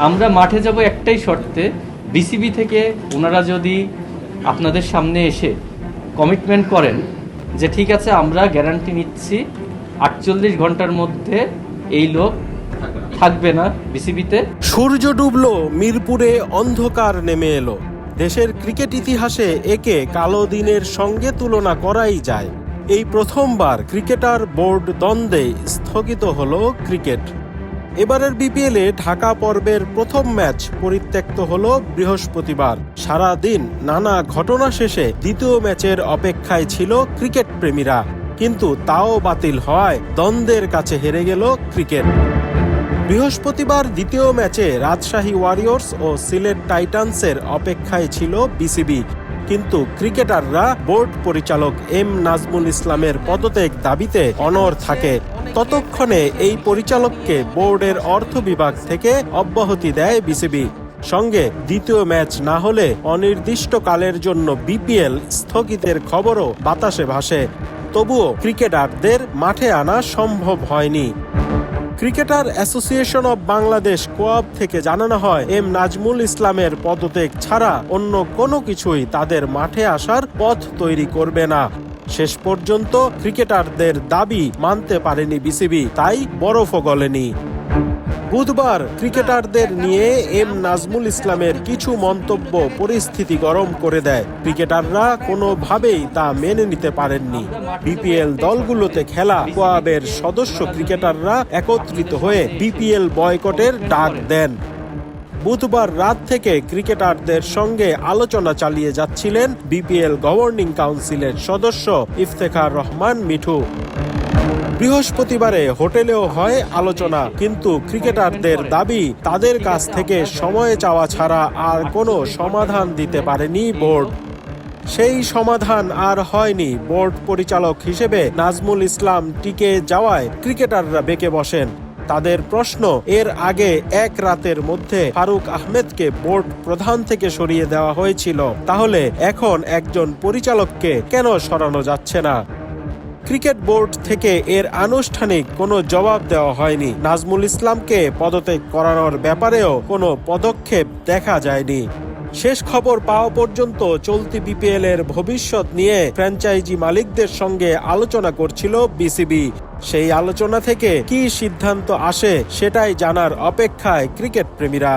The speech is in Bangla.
আমরা মাঠে যাব একটাই শর্তে, বিসিবি থেকে ওনারা যদি আপনাদের সামনে এসে কমিটমেন্ট করেন যে ঠিক আছে আমরা গ্যারান্টি নিচ্ছি 48 ঘন্টার মধ্যে এই লোক থাকবে না বিসিবিতে। সূর্য ডুবলো, মিরপুরে অন্ধকার নেমে এলো। দেশের ক্রিকেট ইতিহাসে একে কালো দিনের সঙ্গে তুলনা করাই যায়। এই প্রথমবার ক্রিকেটার বোর্ড দ্বন্দ্বে স্থগিত হলো ক্রিকেট। এবারের বিপিএলে ঢাকা পর্বের প্রথম ম্যাচ পরিত্যক্ত হলো বৃহস্পতিবার। সারা দিন নানা ঘটনা শেষে দ্বিতীয় ম্যাচের অপেক্ষায় ছিল ক্রিকেট প্রেমীরা, কিন্তু তাও বাতিল হওয়ায় দ্বন্দ্বের কাছে হেরে গেল ক্রিকেট। বৃহস্পতিবার দ্বিতীয় ম্যাচে রাজশাহী ওয়ারিয়র্স ও সিলেট টাইটান্সের অপেক্ষায় ছিল বিসিবি, কিন্তু ক্রিকেটাররা বোর্ড পরিচালক এম নাজমুল ইসলামের পদত্যাগ দাবিতে অনড় থাকে। ততক্ষণে এই পরিচালককে বোর্ডের অর্থ বিভাগ থেকে অব্যাহতি দেয় বিসিবি। সঙ্গে দ্বিতীয় ম্যাচ না হলে অনির্দিষ্টকালের জন্য বিপিএল স্থগিতের খবরও বাতাসে ভাসে। তবুও ক্রিকেটারদের মাঠে আনা সম্ভব হয়নি। ক্রিকেটার অ্যাসোসিয়েশন অব বাংলাদেশ কোয়াব থেকে জানানো হয়, এম নাজমুল ইসলামের পদত্যাগ ছাড়া অন্য কোনো কিছুই তাদের মাঠে আসার পথ তৈরি করবে না। শেষ পর্যন্ত ক্রিকেটারদের দাবি মানতে পারেনি বিসিবি, তাই বরফও গলেনি। বুধবার ক্রিকেটারদের নিয়ে এম নাজমুল ইসলামের কিছু মন্তব্য পরিস্থিতি গরম করে দেয়। ক্রিকেটাররা কোনোভাবেই তা মেনে নিতে পারেননি। বিপিএল দলগুলোতে খেলা কোয়াবের সদস্য ক্রিকেটাররা একত্রিত হয়ে বিপিএল বয়কটের ডাক দেন। বুধবার রাত থেকে ক্রিকেটারদের সঙ্গে আলোচনা চালিয়ে যাচ্ছিলেন বিপিএল গভর্নিং কাউন্সিলের সদস্য ইফতেখার রহমান মিঠু। বৃহস্পতিবারে হোটেলেও হয় আলোচনা, কিন্তু ক্রিকেটারদের দাবি তাদের কাছ থেকে সময় চাওয়া ছাড়া আর কোনো সমাধান দিতে পারেনি বোর্ড। সেই সমাধান আর হয়নি। বোর্ড পরিচালক হিসেবে নাজমুল ইসলাম টিকে যাওয়ায় ক্রিকেটাররা বেঁকে বসেন। তাদের প্রশ্ন, এর আগে এক রাতের মধ্যে ফারুক আহমেদকে বোর্ড প্রধান থেকে সরিয়ে দেওয়া হয়েছিল, তাহলে এখন একজন পরিচালককে কেন সরানো যাচ্ছে না? ক্রিকেট বোর্ড থেকে এর আনুষ্ঠানিক কোনো জবাব দেওয়া হয়নি। নাজমুল ইসলামকে পদত্যাগ করানোর ব্যাপারেও কোনো পদক্ষেপ দেখা যায়নি। শেষ খবর পাওয়া পর্যন্ত চলতি বিপিএল এর ভবিষ্যৎ নিয়ে ফ্র্যাঞ্চাইজি মালিকদের সঙ্গে আলোচনা করছিল বিসিবি। সেই আলোচনা থেকে কী সিদ্ধান্ত আসে সেটাই জানার অপেক্ষায় ক্রিকেট প্রেমীরা।